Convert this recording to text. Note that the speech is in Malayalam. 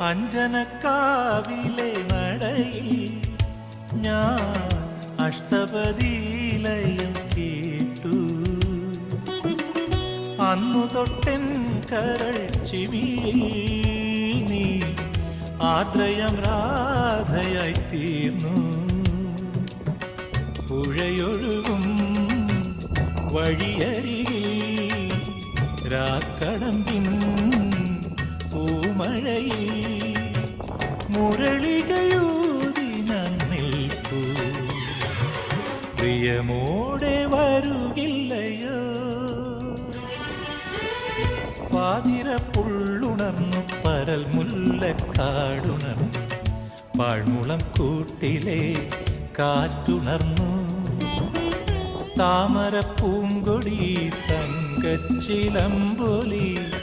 അഞ്ജനക്കാവിലെ നടയിൽ ഞാൻ അഷ്ടപതിലയം കേട്ടു. അന്നു തൊട്ടൻ കരൾ ചിമിയിൽ നീ ആദ്രയം രാധയായി തീർന്നു. പുഴയൊഴുകും വഴിയരികിൽ രാക്കടമ്പിൻ പൂമഴയിൽ മുരളികയൂതി ഞാൻ നിൽക്കൂ. പ്രിയമോടെ വരുകില്ലയോ? പാതിരപ്പുള്ളുണർന്നു പരൽ മുല്ലക്കാടുണർന്നു. പാഴ്മുളം കൂട്ടിലെ കാറ്റുണർന്നു. താമര പൂങ്കൊടി തങ്കച്ചിലമ്പൊലി